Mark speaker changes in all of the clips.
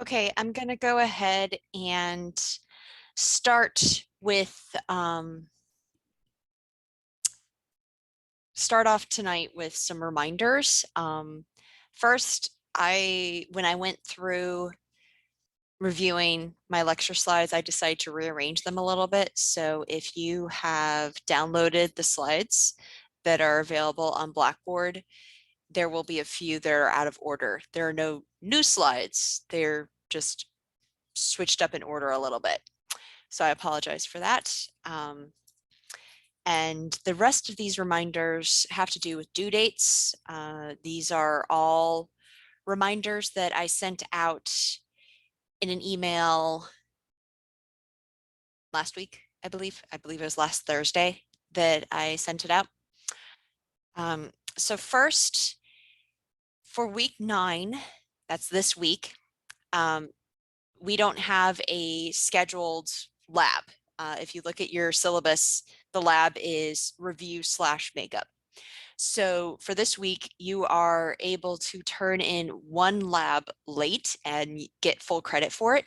Speaker 1: Okay, I'm going to go ahead and start with start off tonight with some reminders. First, when I went through reviewing my lecture slides, I decided to rearrange them a little bit. So if you have downloaded the slides that are available on Blackboard, there will be a few that are out of order. There are no new slides. They're just switched up in order a little bit. So I apologize for that. And the rest of these reminders have to do with due dates. These are all reminders that I sent out in an email last week, I believe. I believe it was last Thursday that I sent it out. So first, for week 9, that's this week, we don't have a scheduled lab. If you look at your syllabus, the lab is review/makeup. So for this week, you are able to turn in one lab late and get full credit for it.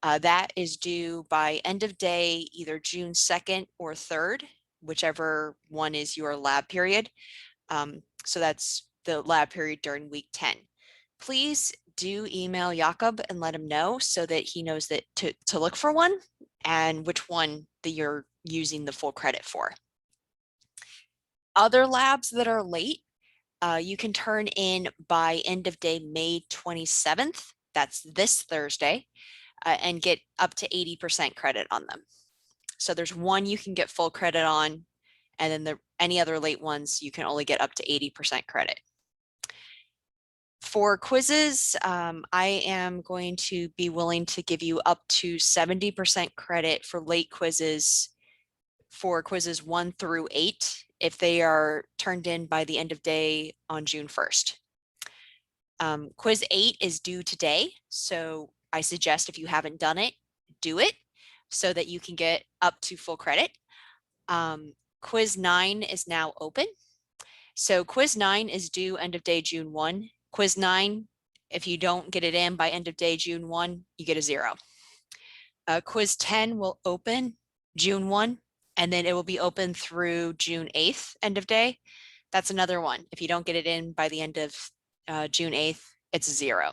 Speaker 1: That is due by end of day, either June 2nd or 3rd, whichever one is your lab period. So that's the lab period during week 10. Please do email Jakob and let him know so that he knows that to look for one and which one that you're using the full credit for. Other labs that are late, you can turn in by end of day May 27th, that's this Thursday, and get up to 80% credit on them. So there's one you can get full credit on, and then any other late ones, you can only get up to 80% credit. For quizzes, I am going to be willing to give you up to 70% credit for late quizzes for quizzes 1 through 8 if they are turned in by the end of day on June 1st. Quiz 8 is due today, so I suggest if you haven't done it, do it so that you can get up to full credit. Quiz 9 is now open. So quiz 9 is due end of day June 1. Quiz 9, if you don't get it in by end of day June 1, you get a 0. Quiz 10 will open June 1, and then it will be open through June 8th, end of day. That's another one. If you don't get it in by the end of June 8th, it's a 0.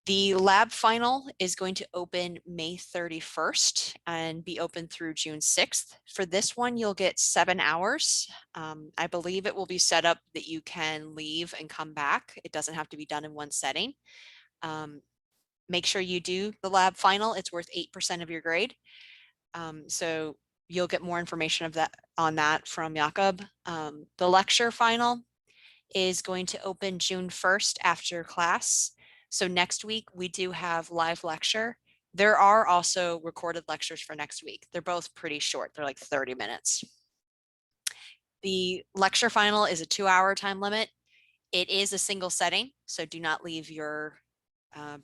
Speaker 1: The lab final is going to open May 31st and be open through June 6th. For this one, you'll get 7 hours. I believe it will be set up that you can leave and come back. It doesn't have to be done in one setting. Make sure you do the lab final. It's worth 8% of your grade. So you'll get more information on that from Jakob. The lecture final is going to open June 1st after class. So next week we do have live lecture. There are also recorded lectures for next week. They're both pretty short. They're like 30 minutes. The lecture final is a 2-hour time limit. It is a single setting, so do not leave your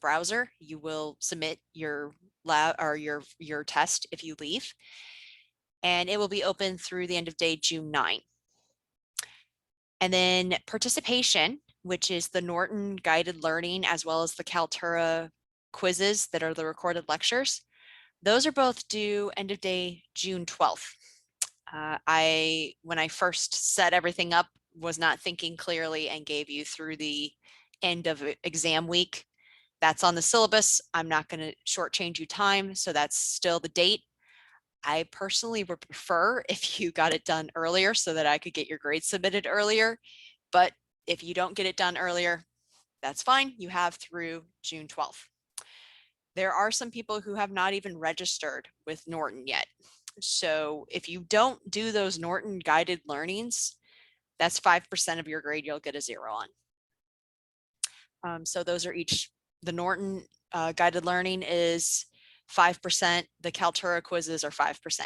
Speaker 1: browser. You will submit your lab or your test if you leave. And it will be open through the end of day June 9. And then participation, which is the Norton guided learning, as well as the Kaltura quizzes that are the recorded lectures. Those are both due end of day June 12th. When I first set everything up, was not thinking clearly and gave you through the end of exam week. That's on the syllabus. I'm not going to shortchange you time, so that's still the date. I personally would prefer if you got it done earlier so that I could get your grades submitted earlier. But if you don't get it done earlier, that's fine. You have through June 12th. There are some people who have not even registered with Norton yet. So if you don't do those Norton guided learnings, that's 5% of your grade you'll get a 0 on. So those are each, the Norton guided learning is 5%, the Kaltura quizzes are 5%.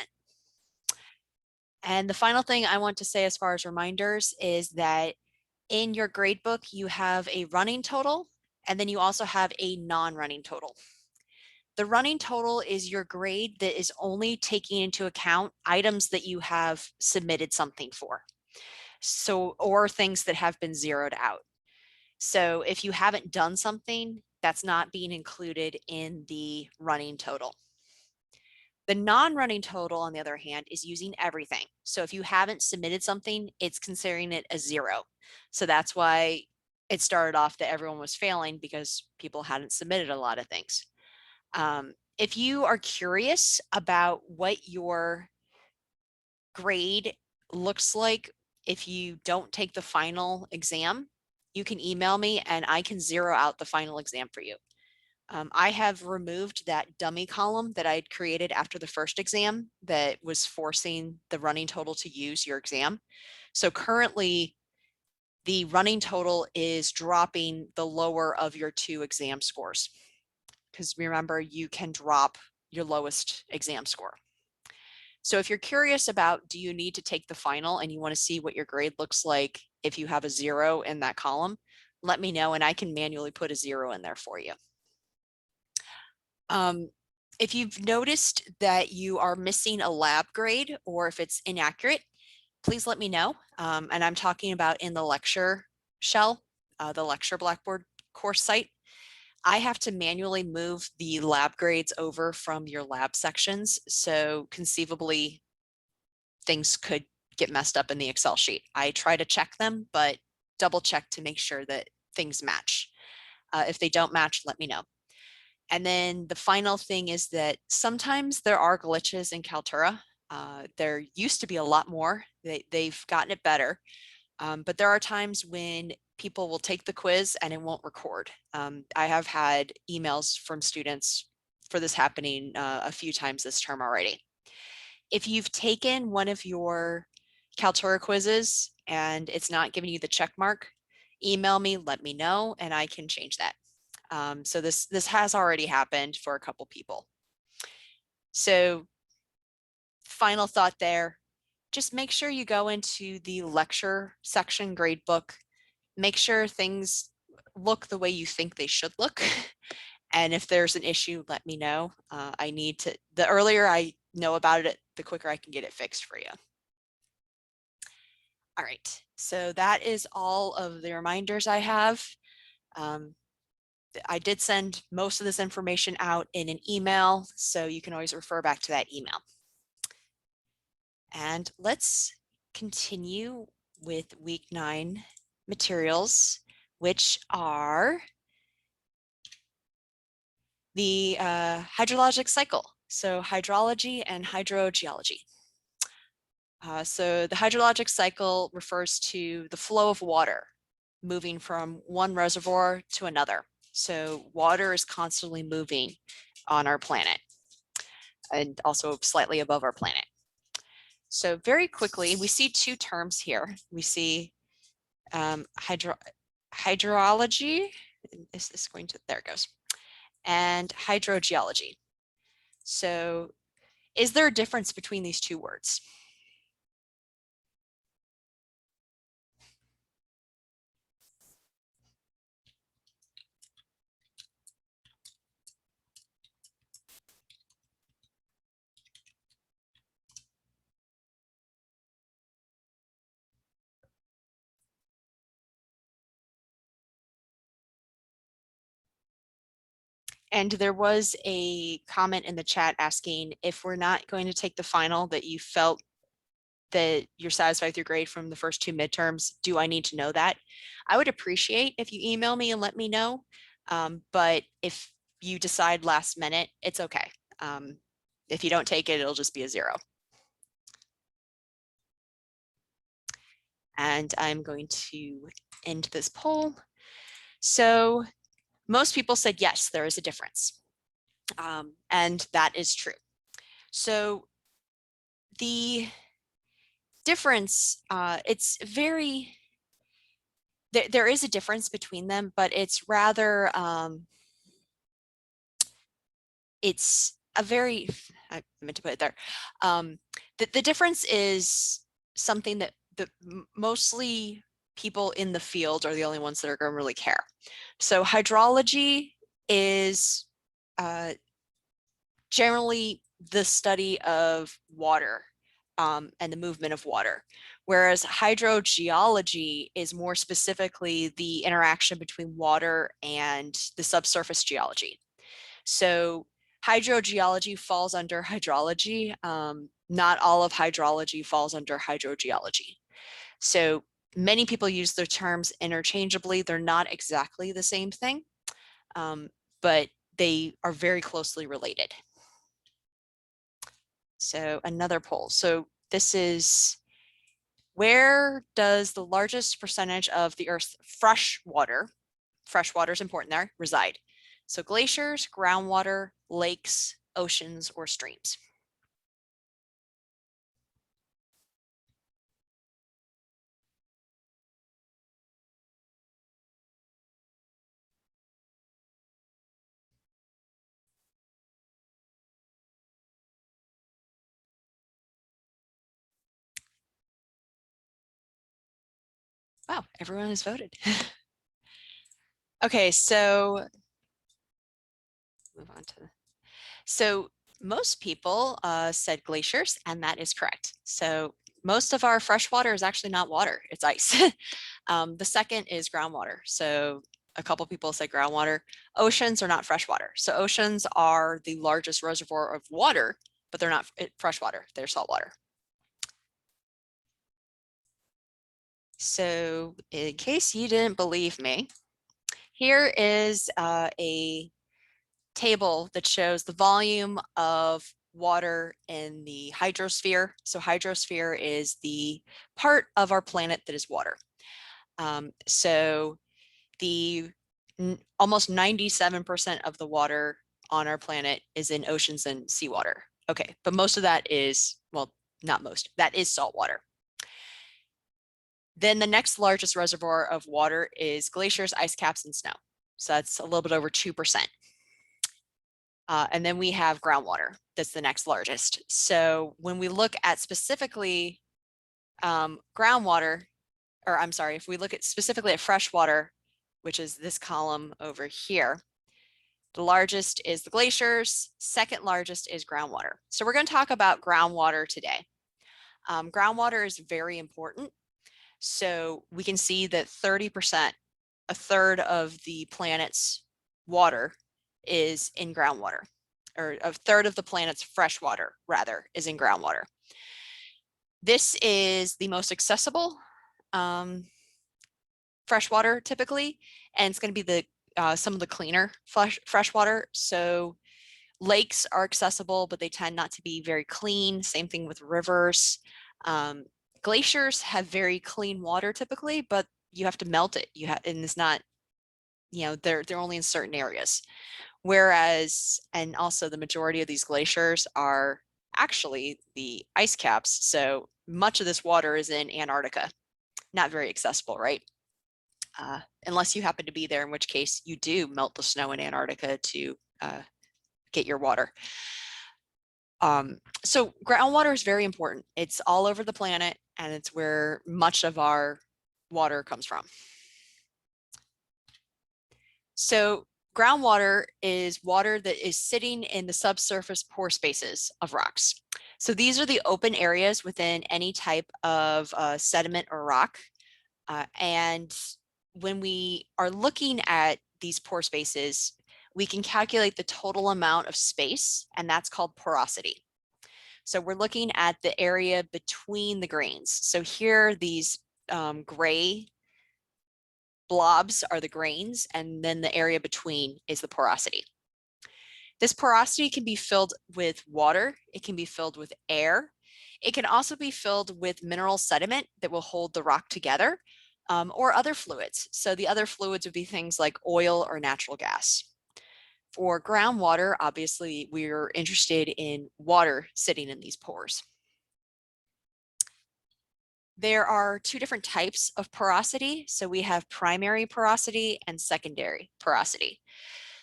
Speaker 1: And the final thing I want to say as far as reminders is that in your grade book, you have a running total, and then you also have a non-running total. The running total is your grade that is only taking into account items that you have submitted something for. So, or things that have been zeroed out. So if you haven't done something, That's not being included in the running total. The non-running total, on the other hand, is using everything. So if you haven't submitted something, it's considering it a 0. So that's why it started off that everyone was failing, because people hadn't submitted a lot of things. If you are curious about what your grade looks like if you don't take the final exam, you can email me and I can zero out the final exam for you. I have removed that dummy column that I had created after the first exam that was forcing the running total to use your exam. So currently, the running total is dropping the lower of your 2 exam scores. Because remember, you can drop your lowest exam score. So if you're curious about, do you need to take the final and you want to see what your grade looks like if you have a 0 in that column, let me know and I can manually put a 0 in there for you. If you've noticed that you are missing a lab grade or if it's inaccurate, please let me know. And I'm talking about in the lecture shell, the lecture Blackboard course site. I have to manually move the lab grades over from your lab sections. So conceivably, things could get messed up in the Excel sheet. I try to check them, but double check to make sure that things match. If they don't match, let me know. And then the final thing is that sometimes there are glitches in Kaltura. There used to be a lot more. They've gotten it better. But there are times when people will take the quiz and it won't record. I have had emails from students for this happening a few times this term already. If you've taken one of your Kaltura quizzes and it's not giving you the check mark, email me, let me know, and I can change that. So this has already happened for a couple people. So final thought there, just make sure you go into the lecture section gradebook, make sure things look the way you think they should look. And if there's an issue, let me know. The earlier I know about it, the quicker I can get it fixed for you. All right, so that is all of the reminders I have. I did send most of this information out in an email, so you can always refer back to that email. And let's continue with week 9 materials, which are the hydrologic cycle. So hydrology and hydrogeology. So the hydrologic cycle refers to the flow of water moving from one reservoir to another. So water is constantly moving on our planet and also slightly above our planet. So very quickly, we see 2 terms here. We see hydrology. Is this going to, there it goes, and hydrogeology. So is there a difference between these 2 words? And there was a comment in the chat asking if we're not going to take the final, that you felt that you're satisfied with your grade from the first 2 midterms. Do I need to know that? I would appreciate if you email me and let me know. But if you decide last minute, it's okay. If you don't take it, it'll just be a 0. And I'm going to end this poll. So most people said, yes, there is a difference. And that is true. So the difference, it's very, there is a difference between them, but it's rather, it's a very, I meant to put it there. The difference is something that mostly people in the field are the only ones that are going to really care. So hydrology is generally the study of water and the movement of water, whereas hydrogeology is more specifically the interaction between water and the subsurface geology. So hydrogeology falls under hydrology. Not all of hydrology falls under hydrogeology. So many people use the terms interchangeably. They're not exactly the same thing, but they are very closely related. So another poll. So this is, where does the largest percentage of the Earth's fresh water is important there, reside? So glaciers, groundwater, lakes, oceans, or streams. Wow, everyone has voted. Okay, so move on to, so most people said glaciers, and that is correct. So most of our fresh water is actually not water, it's ice. The second is groundwater. So a couple people said groundwater. Oceans are not freshwater. So oceans are the largest reservoir of water, but they're not freshwater, they're saltwater. So in case you didn't believe me, here is a table that shows the volume of water in the hydrosphere. So hydrosphere is the part of our planet that is water. So the almost 97% of the water on our planet is in oceans and seawater. Okay, but most of that is, well, not most, that is salt water. Then the next largest reservoir of water is glaciers, ice caps, and snow. So that's a little bit over 2%. And then we have groundwater, that's the next largest. So when we look at specifically groundwater, or I'm sorry, if we look at specifically at freshwater, which is this column over here, the largest is the glaciers, second largest is groundwater. So we're going to talk about groundwater today. Groundwater is very important. So we can see that 30%, a third of the planet's water is in groundwater, or a third of the planet's fresh water, rather, is in groundwater. This is the most accessible freshwater typically, and it's going to be the some of the cleaner freshwater. So lakes are accessible, but they tend not to be very clean. Same thing with rivers. Glaciers have very clean water typically, but you have to melt it. And it's not, they're only in certain areas. Whereas, and also the majority of these glaciers are actually the ice caps. So much of this water is in Antarctica, not very accessible, right? Unless you happen to be there, in which case you do melt the snow in Antarctica to get your water. So groundwater is very important. It's all over the planet, and it's where much of our water comes from. So groundwater is water that is sitting in the subsurface pore spaces of rocks. So these are the open areas within any type of sediment or rock. And when we are looking at these pore spaces, we can calculate the total amount of space, and that's called porosity. So we're looking at the area between the grains. So here, these gray blobs are the grains, and then the area between is the porosity. This porosity can be filled with water, it can be filled with air, it can also be filled with mineral sediment that will hold the rock together, or other fluids. So the other fluids would be things like oil or natural gas. For groundwater, obviously, we're interested in water sitting in these pores. There are two different types of porosity. So we have primary porosity and secondary porosity.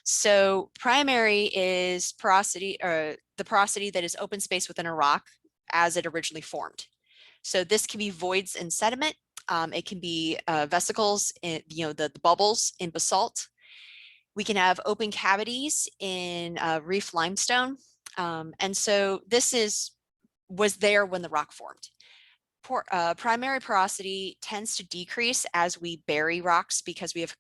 Speaker 1: So primary is porosity, or the porosity that is open space within a rock as it originally formed. So this can be voids in sediment. It can be vesicles, in, the bubbles in basalt. We can have open cavities in reef limestone. And so this was there when the rock formed. primary porosity tends to decrease as we bury rocks because we have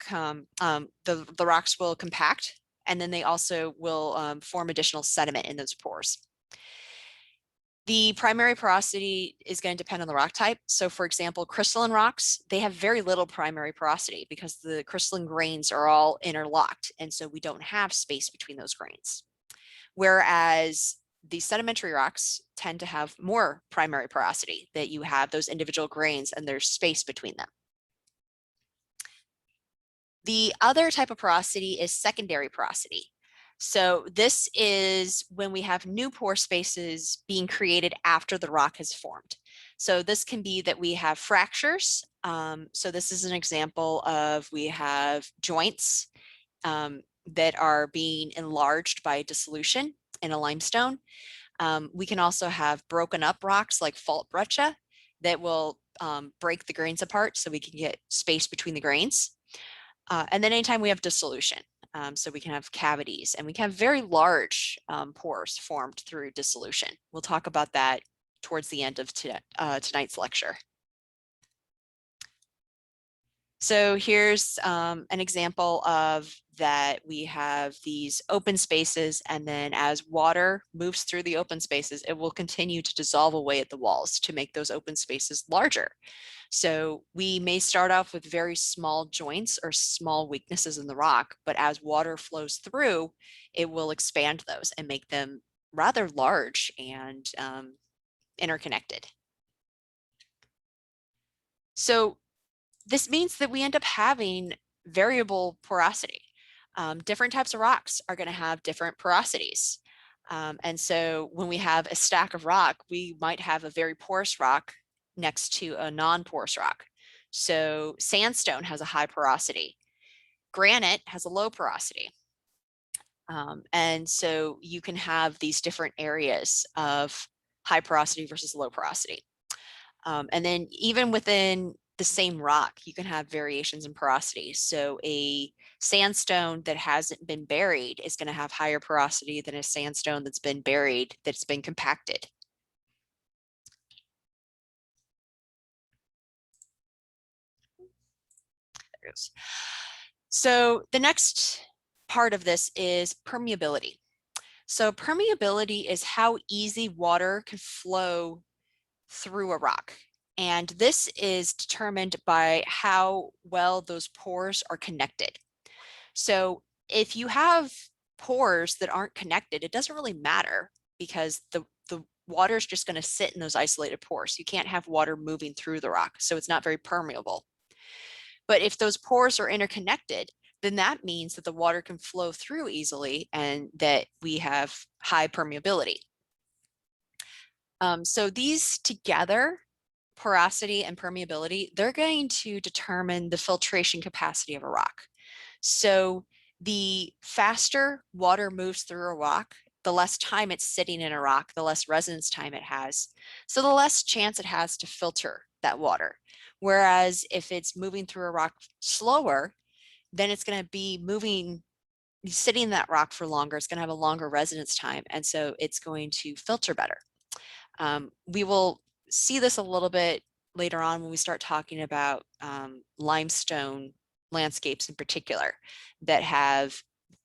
Speaker 1: the rocks will compact, and then they also will form additional sediment in those pores. The primary porosity is going to depend on the rock type. So for example, crystalline rocks, they have very little primary porosity because the crystalline grains are all interlocked. And so we don't have space between those grains. Whereas the sedimentary rocks tend to have more primary porosity, that you have those individual grains and there's space between them. The other type of porosity is secondary porosity. So this is when we have new pore spaces being created after the rock has formed. So this can be that we have fractures. So this is an example of we have joints that are being enlarged by dissolution in a limestone. We can also have broken up rocks like fault breccia that will break the grains apart so we can get space between the grains. And then anytime we have dissolution, so we can have cavities and we can have very large pores formed through dissolution. We'll talk about that towards the end of tonight's lecture. So here's an example of that. We have these open spaces, and then as water moves through the open spaces, it will continue to dissolve away at the walls to make those open spaces larger. So we may start off with very small joints or small weaknesses in the rock, but as water flows through, it will expand those and make them rather large and interconnected. So this means that we end up having variable porosity. Different types of rocks are going to have different porosities. And so when we have a stack of rock, we might have a very porous rock next to a non-porous rock. So sandstone has a high porosity. Granite has a low porosity. And so you can have these different areas of high porosity versus low porosity. And then even within the same rock, you can have variations in porosity. So a sandstone that hasn't been buried is going to have higher porosity than a sandstone that's been buried, that's been compacted. There it goes. So the next part of this is permeability. So permeability is how easy water can flow through a rock. And this is determined by how well those pores are connected. So if you have pores that aren't connected, it doesn't really matter because the water is just going to sit in those isolated pores. You can't have water moving through the rock, so it's not very permeable. But if those pores are interconnected, then that means that the water can flow through easily and that we have high permeability. So these together, porosity and permeability, they're going to determine the filtration capacity of a rock. So the faster water moves through a rock, the less time it's sitting in a rock, the less residence time it has. So the less chance it has to filter that water. Whereas if it's moving through a rock slower, then it's going to be sitting in that rock for longer. It's going to have a longer residence time. And so it's going to filter better. We will see this a little bit later on when we start talking about limestone landscapes in particular that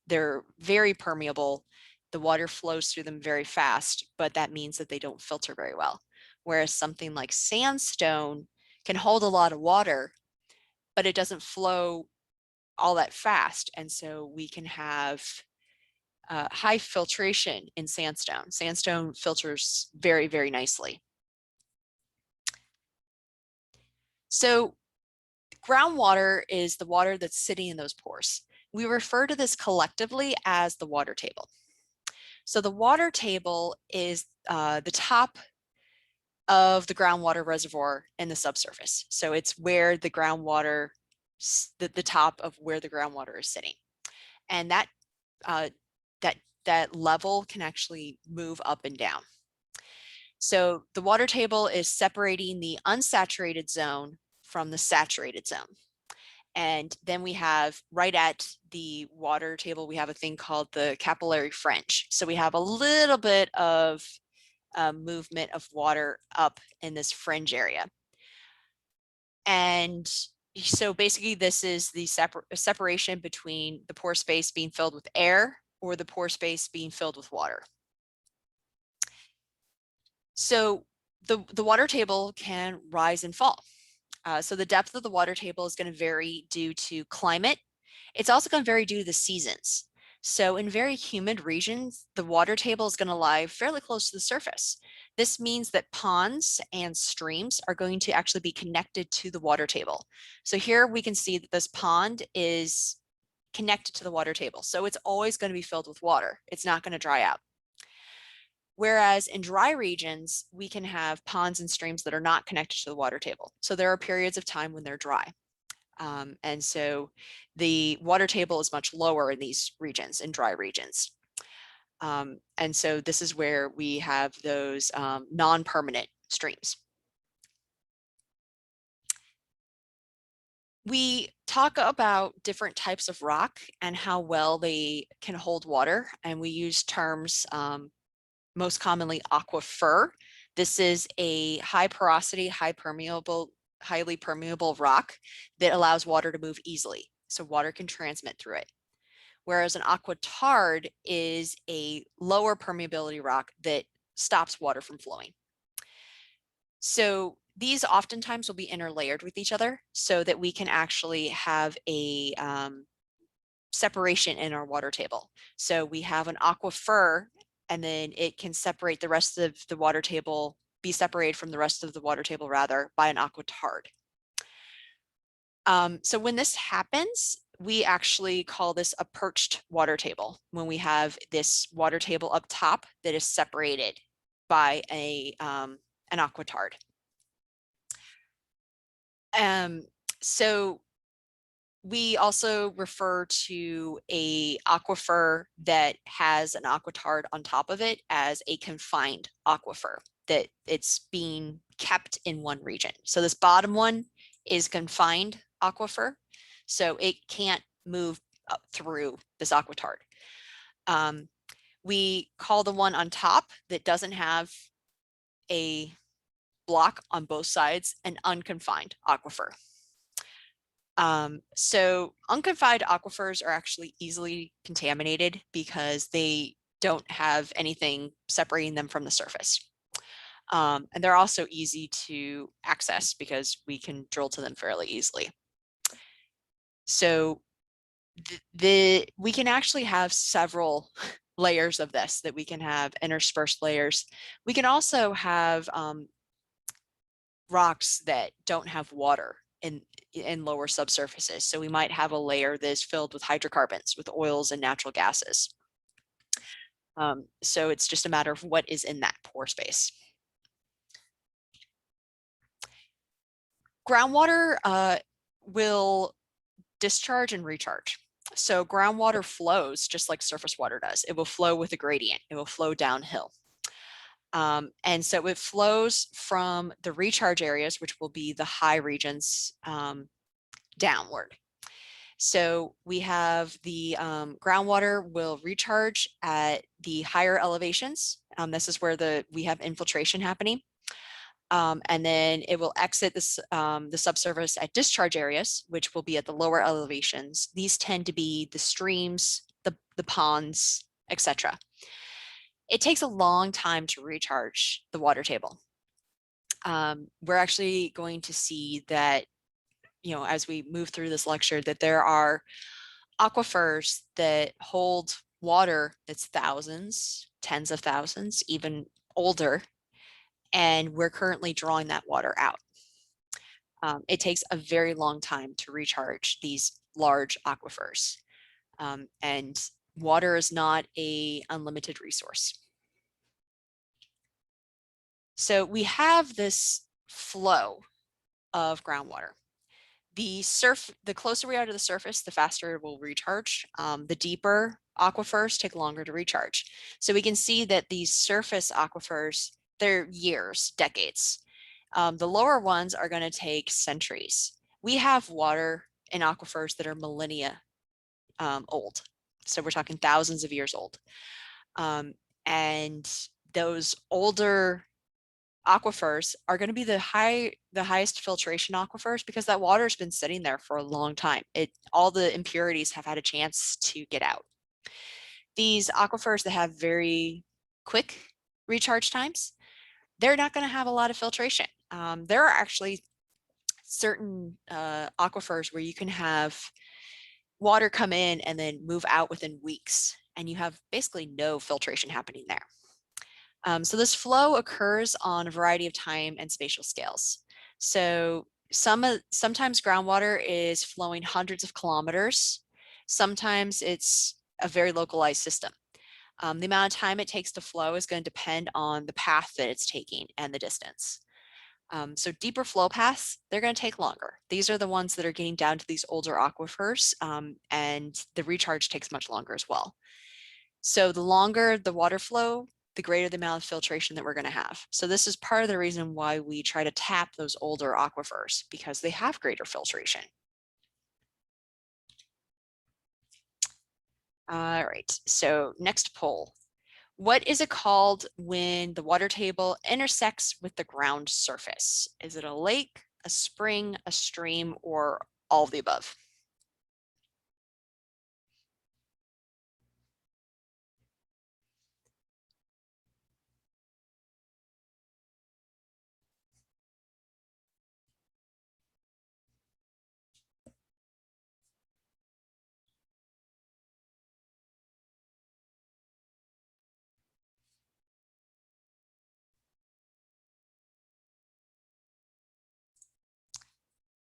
Speaker 1: they're very permeable. The water flows through them very fast, but that means that they don't filter very well. Whereas something like sandstone can hold a lot of water, but it doesn't flow all that fast. And so we can have high filtration in sandstone. Sandstone filters very, very nicely. So groundwater is the water that's sitting in those pores. We refer to this collectively as the water table. So the water table is the top of the groundwater reservoir in the subsurface. So it's where the groundwater, the top of where the groundwater is sitting. And that level can actually move up and down. So the water table is separating the unsaturated zone from the saturated zone. And then we have right at the water table, we have a thing called the capillary fringe. So we have a little bit of movement of water up in this fringe area. And so basically this is the separation between the pore space being filled with air or the pore space being filled with water. So the water table can rise and fall. So the depth of the water table is going to vary due to climate. It's also going to vary due to the seasons. So in very humid regions, the water table is going to lie fairly close to the surface. This means that ponds and streams are going to actually be connected to the water table. So here we can see that this pond is connected to the water table. So it's always going to be filled with water. It's not going to dry out. Whereas in dry regions, we can have ponds and streams that are not connected to the water table. So there are periods of time when they're dry. And so the water table is much lower in these regions, in dry regions. And so this is where we have those non-permanent streams. We talk about different types of rock and how well they can hold water, and we use terms most commonly aquifer. This is a high porosity, highly permeable rock that allows water to move easily. So water can transmit through it. Whereas an aquitard is a lower permeability rock that stops water from flowing. So these oftentimes will be interlayered with each other so that we can actually have a separation in our water table. So we have an aquifer, and then it can separate the rest of the water table, be separated from the rest of the water table rather, by an aquitard. So when this happens, we actually call this a perched water table, when we have this water table up top that is separated by an aquitard. So we also refer to a aquifer that has an aquitard on top of it as a confined aquifer, that it's being kept in one region. So this bottom one is confined aquifer, so it can't move up through this aquitard. We call the one on top that doesn't have a block on both sides an unconfined aquifer. So unconfined aquifers are actually easily contaminated because they don't have anything separating them from the surface. And they're also easy to access because we can drill to them fairly easily. So we can actually have several layers of this, that we can have interspersed layers. We can also have rocks that don't have water in lower subsurfaces. So we might have a layer that is filled with hydrocarbons, with oils and natural gases. So it's just a matter of what is in that pore space. Groundwater will discharge and recharge. So groundwater flows just like surface water does. It will flow with a gradient. It will flow downhill. And so it flows from the recharge areas, which will be the high regions, downward. So we have the groundwater will recharge at the higher elevations. This is where we have infiltration happening. And then it will exit this, the subsurface at discharge areas, which will be at the lower elevations. These tend to be the streams, the ponds, etc. It takes a long time to recharge the water table. We're actually going to see that, as we move through this lecture, that there are aquifers that hold water that's thousands, tens of thousands, even older, and we're currently drawing that water out. It takes a very long time to recharge these large aquifers, and water is not an unlimited resource. So we have this flow of groundwater. The closer we are to the surface, the faster it will recharge. The deeper aquifers take longer to recharge. So we can see that these surface aquifers, they're years, decades. The lower ones are going to take centuries. We have water in aquifers that are millennia old. So we're talking thousands of years old. And those older aquifers are going to be the highest filtration aquifers because that water has been sitting there for a long time. All the impurities have had a chance to get out. These aquifers that have very quick recharge times, they're not going to have a lot of filtration. There are actually certain aquifers where you can have water come in and then move out within weeks, and you have basically no filtration happening there. So this flow occurs on a variety of time and spatial scales. So sometimes groundwater is flowing hundreds of kilometers. Sometimes it's a very localized system. The amount of time it takes to flow is going to depend on the path that it's taking and the distance. So deeper flow paths, they're going to take longer. These are the ones that are getting down to these older aquifers, and the recharge takes much longer as well. So the longer the water flow, the greater the amount of filtration that we're going to have. So this is part of the reason why we try to tap those older aquifers, because they have greater filtration. All right, so next poll. What is it called when the water table intersects with the ground surface? Is it a lake, a spring, a stream, or all of the above?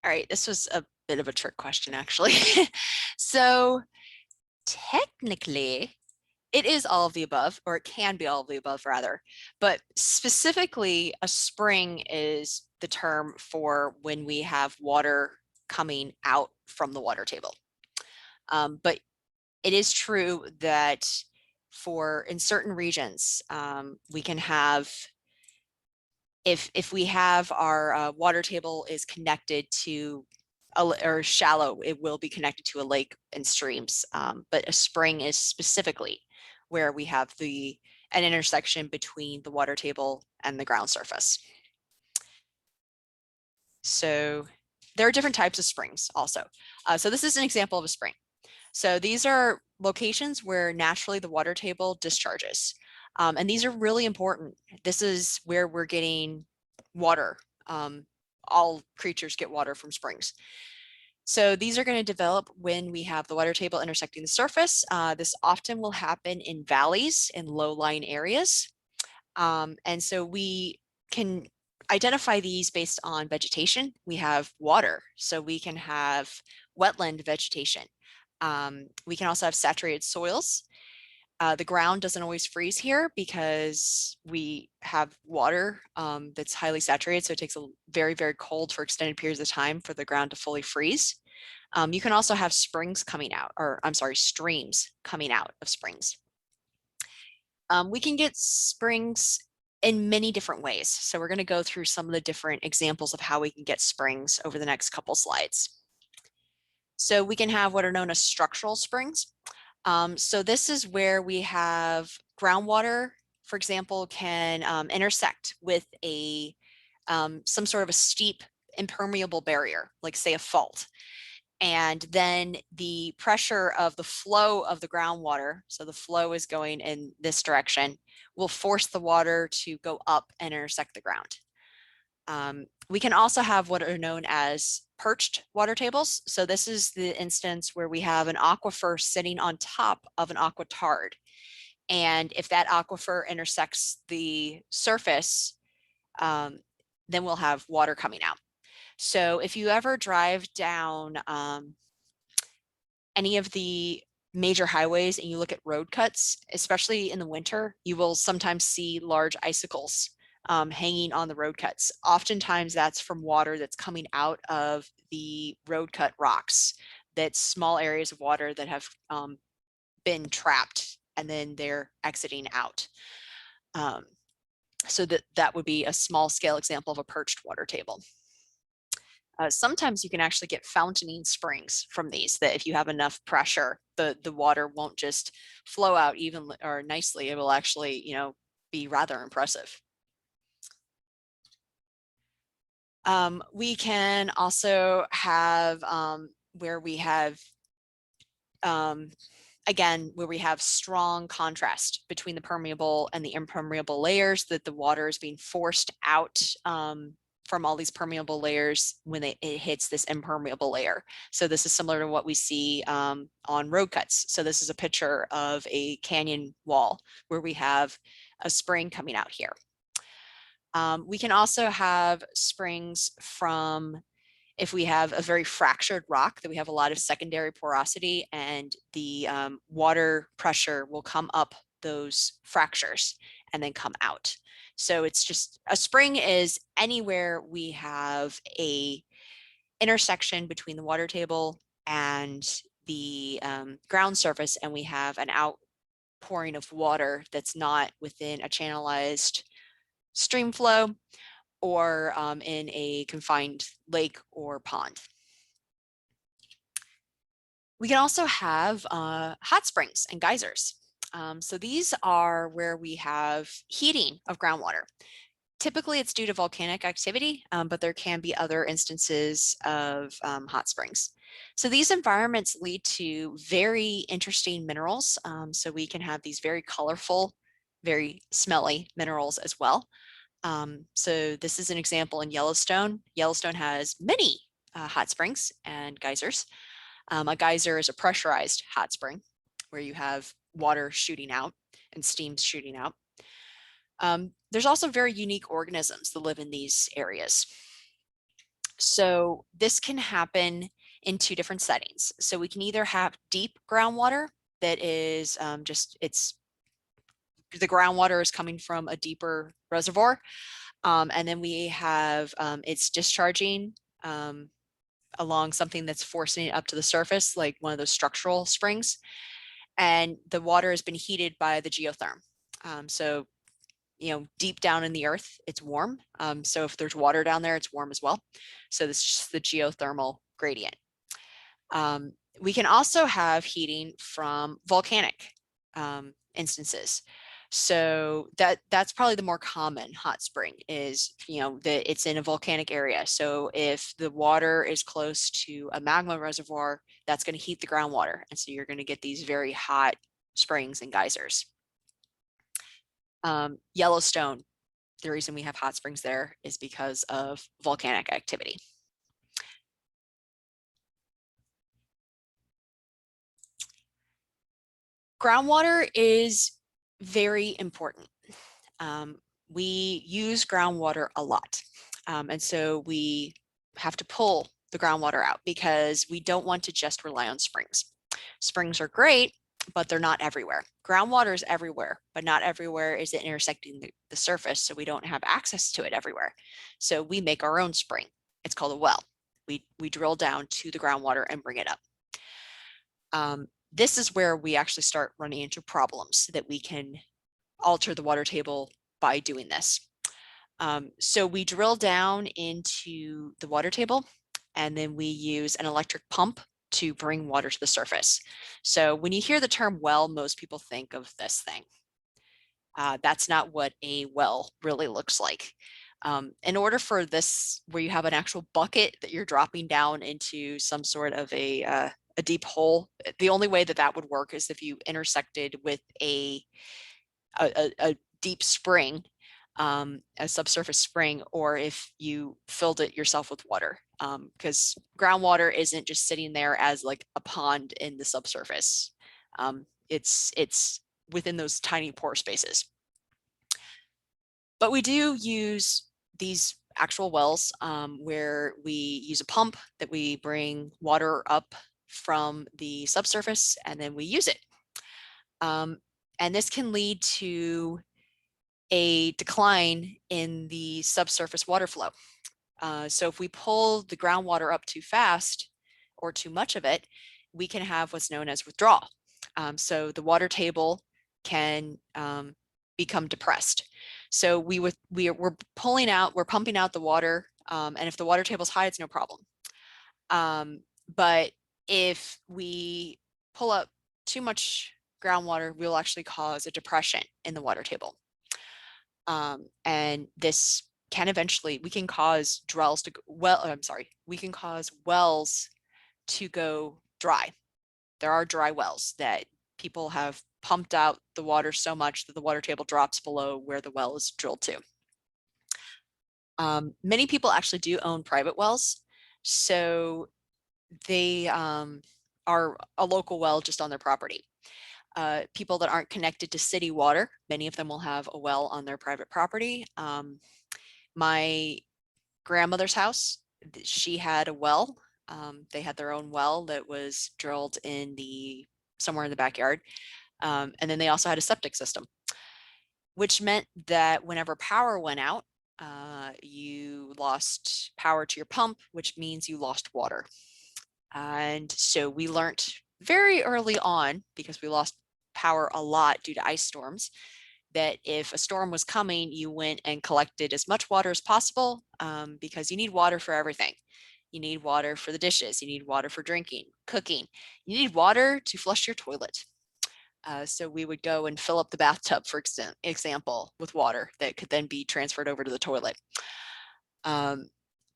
Speaker 1: All right, this was a bit of a trick question, actually. So technically, it is all of the above, or it can be all of the above rather, but specifically a spring is the term for when we have water coming out from the water table. But it is true that in certain regions, we can have, if we have our water table is connected to or shallow, it will be connected to a lake and streams. But a spring is specifically where we have an intersection between the water table and the ground surface. So there are different types of springs also. So this is an example of a spring. So these are locations where naturally the water table discharges. And these are really important. This is where we're getting water. All creatures get water from springs. So these are going to develop when we have the water table intersecting the surface. This often will happen in valleys in low-lying areas. And so we can identify these based on vegetation. We have water, so we can have wetland vegetation. We can also have saturated soils. The ground doesn't always freeze here because we have water that's highly saturated, so it takes a very, very cold for extended periods of time for the ground to fully freeze. You can also have springs coming out, or I'm sorry, streams coming out of springs. We can get springs in many different ways. So we're going to go through some of the different examples of how we can get springs over the next couple slides. So we can have what are known as structural springs. So this is where we have groundwater, for example, can intersect with some sort of a steep impermeable barrier, like say a fault. And then the pressure of the flow of the groundwater, so the flow is going in this direction, will force the water to go up and intersect the ground. We can also have what are known as perched water tables. So this is the instance where we have an aquifer sitting on top of an aquitard. And if that aquifer intersects the surface, then we'll have water coming out. So if you ever drive down any of the major highways and you look at road cuts, especially in the winter, you will sometimes see large icicles hanging on the road cuts. Oftentimes that's from water that's coming out of the road cut rocks. That's small areas of water that have been trapped and then they're exiting out. So that would be a small scale example of a perched water table. Sometimes you can actually get fountaining springs from these, that if you have enough pressure, the water won't just flow out evenly or nicely. It will actually, be rather impressive. We can also have where we have again, where we have strong contrast between the permeable and the impermeable layers, that the water is being forced out from all these permeable layers when it hits this impermeable layer. So this is similar to what we see on road cuts. So this is a picture of a canyon wall where we have a spring coming out here. We can also have springs from, if we have a very fractured rock, that we have a lot of secondary porosity, and the water pressure will come up those fractures and then come out. So it's just, a spring is anywhere we have a intersection between the water table and the ground surface, and we have an outpouring of water that's not within a channelized stream flow or in a confined lake or pond. We can also have hot springs and geysers. So these are where we have heating of groundwater. Typically it's due to volcanic activity, but there can be other instances of hot springs. So these environments lead to very interesting minerals. So we can have these very colorful, very smelly minerals as well. So this is an example in Yellowstone. Yellowstone has many hot springs and geysers. A geyser is a pressurized hot spring where you have water shooting out and steam shooting out. There's also very unique organisms that live in these areas. So this can happen in two different settings. So we can either have deep groundwater that is the groundwater is coming from a deeper reservoir. And then we have it's discharging along something that's forcing it up to the surface, like one of those structural springs. And the water has been heated by the geotherm. So, deep down in the earth, it's warm. So if there's water down there, it's warm as well. So this is just the geothermal gradient. We can also have heating from volcanic instances. So that's probably the more common hot spring is, that it's in a volcanic area. So if the water is close to a magma reservoir, that's going to heat the groundwater. And so you're going to get these very hot springs and geysers. Yellowstone, the reason we have hot springs there is because of volcanic activity. Groundwater is very important. We use groundwater a lot. And so we have to pull the groundwater out because we don't want to just rely on springs. Springs are great, but they're not everywhere. Groundwater is everywhere, but not everywhere is it intersecting the surface, so we don't have access to it everywhere. So we make our own spring. It's called a well. We drill down to the groundwater and bring it up. This is where we actually start running into problems that we can alter the water table by doing this. So we drill down into the water table, and then we use an electric pump to bring water to the surface. So when you hear the term well, most people think of this thing. That's not what a well really looks like. In order for this, where you have an actual bucket that you're dropping down into some sort of a deep hole, the only way that would work is if you intersected with a deep spring, a subsurface spring, or if you filled it yourself with water, because groundwater isn't just sitting there as like a pond in the subsurface. It's within those tiny pore spaces. But we do use these actual wells where we use a pump that we bring water up from the subsurface and then we use it. And this can lead to a decline in the subsurface water flow. So if we pull the groundwater up too fast or too much of it, we can have what's known as withdrawal. So the water table can become depressed. So we're pumping out the water, and if the water table is high, it's no problem. But if we pull up too much groundwater, we'll actually cause a depression in the water table. And this can eventually, we can cause wells to we can cause wells to go dry. There are dry wells that people have pumped out the water so much that the water table drops below where the well is drilled to. Many people actually do own private wells, so they are a local well just on their property. People that aren't connected to city water, many of them will have a well on their private property. My grandmother's house, she had a well. They had their own well that was drilled in somewhere in the backyard. And then they also had a septic system, which meant that whenever power went out, you lost power to your pump, which means you lost water. And so we learned very early on, because we lost power a lot due to ice storms, that if a storm was coming, you went and collected as much water as possible, because you need water for everything. You need water for the dishes. You need water for drinking, cooking. You need water to flush your toilet. So we would go and fill up the bathtub, for example, with water that could then be transferred over to the toilet.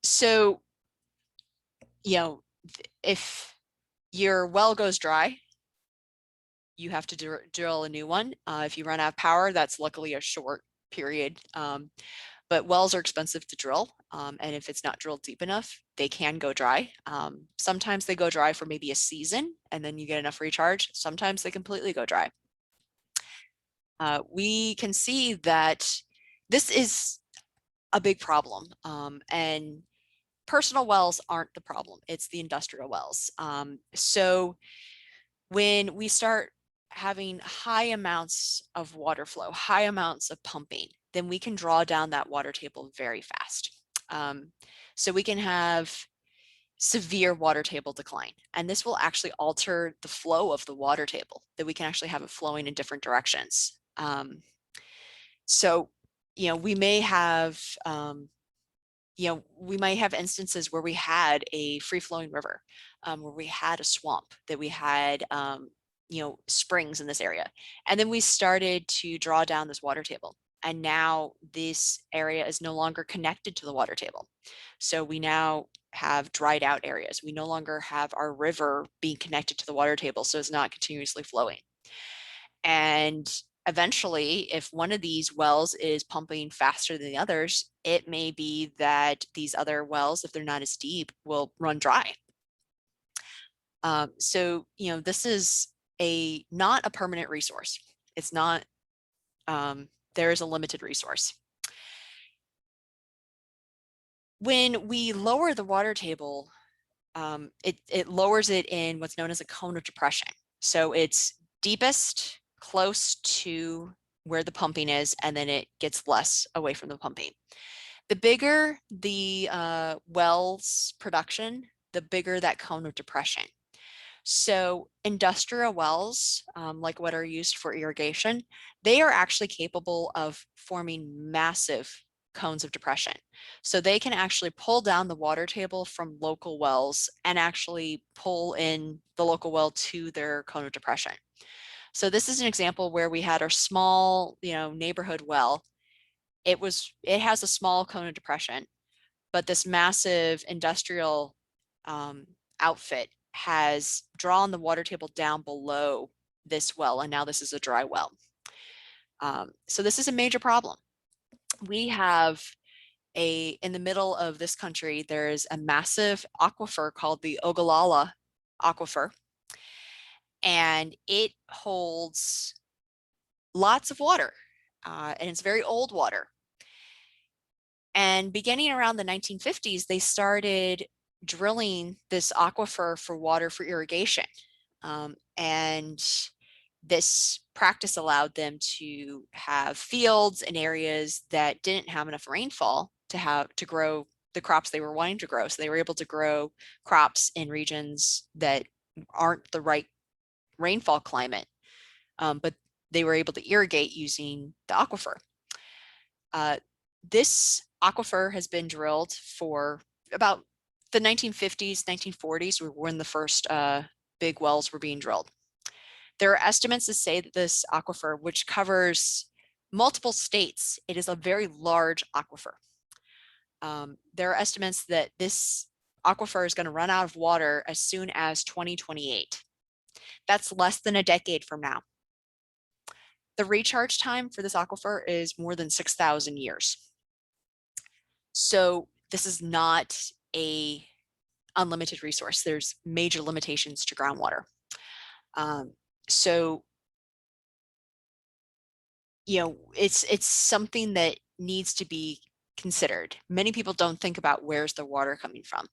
Speaker 1: So, if your well goes dry, you have to drill a new one. If you run out of power, that's luckily a short period. But wells are expensive to drill. And if it's not drilled deep enough, they can go dry. Sometimes they go dry for maybe a season and then you get enough recharge. Sometimes they completely go dry. We can see that this is a big problem. And personal wells aren't the problem. It's the industrial wells. So when we start having high amounts of water flow, high amounts of pumping, then we can draw down that water table very fast. So we can have severe water table decline, and this will actually alter the flow of the water table, that we can actually have it flowing in different directions. So, we may have we might have instances where we had a free-flowing river, where we had a swamp, that we had, springs in this area. And then we started to draw down this water table. And now this area is no longer connected to the water table. So we now have dried out areas. We no longer have our river being connected to the water table, so it's not continuously flowing. And eventually, if one of these wells is pumping faster than the others, it may be that these other wells, if they're not as deep, will run dry. So, this is not a permanent resource. It's not, there is a limited resource. When we lower the water table, it lowers it in what's known as a cone of depression. So it's deepest close to where the pumping is, and then it gets less away from the pumping. The bigger the well's production, the bigger that cone of depression. So industrial wells, like what are used for irrigation, they are actually capable of forming massive cones of depression. So they can actually pull down the water table from local wells and actually pull in the local well to their cone of depression. So this is an example where we had our small, neighborhood well. It has a small cone of depression, but this massive industrial outfit has drawn the water table down below this well, and now this is a dry well. So this is a major problem. We have in the middle of this country, there's a massive aquifer called the Ogallala Aquifer, and it holds lots of water, and it's very old water. And beginning around the 1950s, they started drilling this aquifer for water for irrigation. And this practice allowed them to have fields and areas that didn't have enough rainfall to grow the crops they were wanting to grow. So they were able to grow crops in regions that aren't the right rainfall climate, but they were able to irrigate using the aquifer. This aquifer has been drilled for about the 1950s, 1940s, were when the first big wells were being drilled. There are estimates that say that this aquifer, which covers multiple states, it is a very large aquifer. There are estimates that this aquifer is going to run out of water as soon as 2028. That's less than a decade from now. The recharge time for this aquifer is more than 6,000 years. So this is not a unlimited resource. There's major limitations to groundwater. So, you know, it's something that needs to be considered. Many people don't think about where's the water coming from.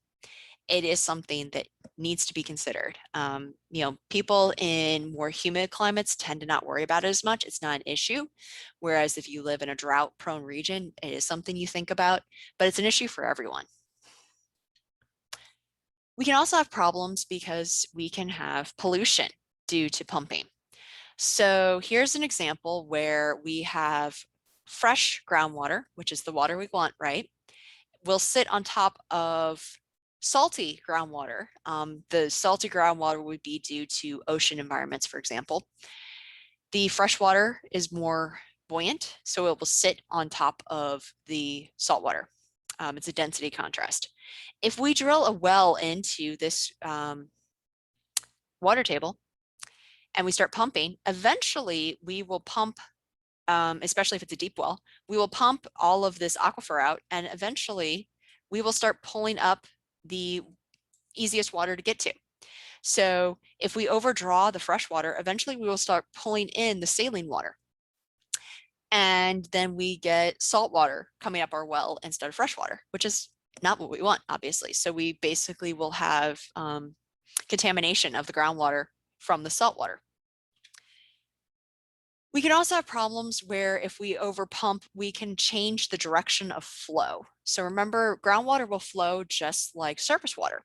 Speaker 1: It is something that needs to be considered. You know, people in more humid climates tend to not worry about it as much. It's not an issue. Whereas if you live in a drought prone region, it is something you think about, but it's an issue for everyone. We can also have problems because we can have pollution due to pumping. So here's an example where we have fresh groundwater, which is the water we want, right? Will sit on top of salty groundwater. The salty groundwater would be due to ocean environments, for example. The freshwater is more buoyant, so it will sit on top of the saltwater. It's a density contrast. If we drill a well into this water table and we start pumping, eventually we will pump, especially if it's a deep well, we will pump all of this aquifer out, and eventually we will start pulling up the easiest water to get to. So if we overdraw the fresh water, eventually we will start pulling in the saline water. And then we get salt water coming up our well instead of fresh water, which is not what we want, obviously. So we basically will have contamination of the groundwater from the salt water. We can also have problems where if we overpump, we can change the direction of flow. So remember, groundwater will flow just like surface water.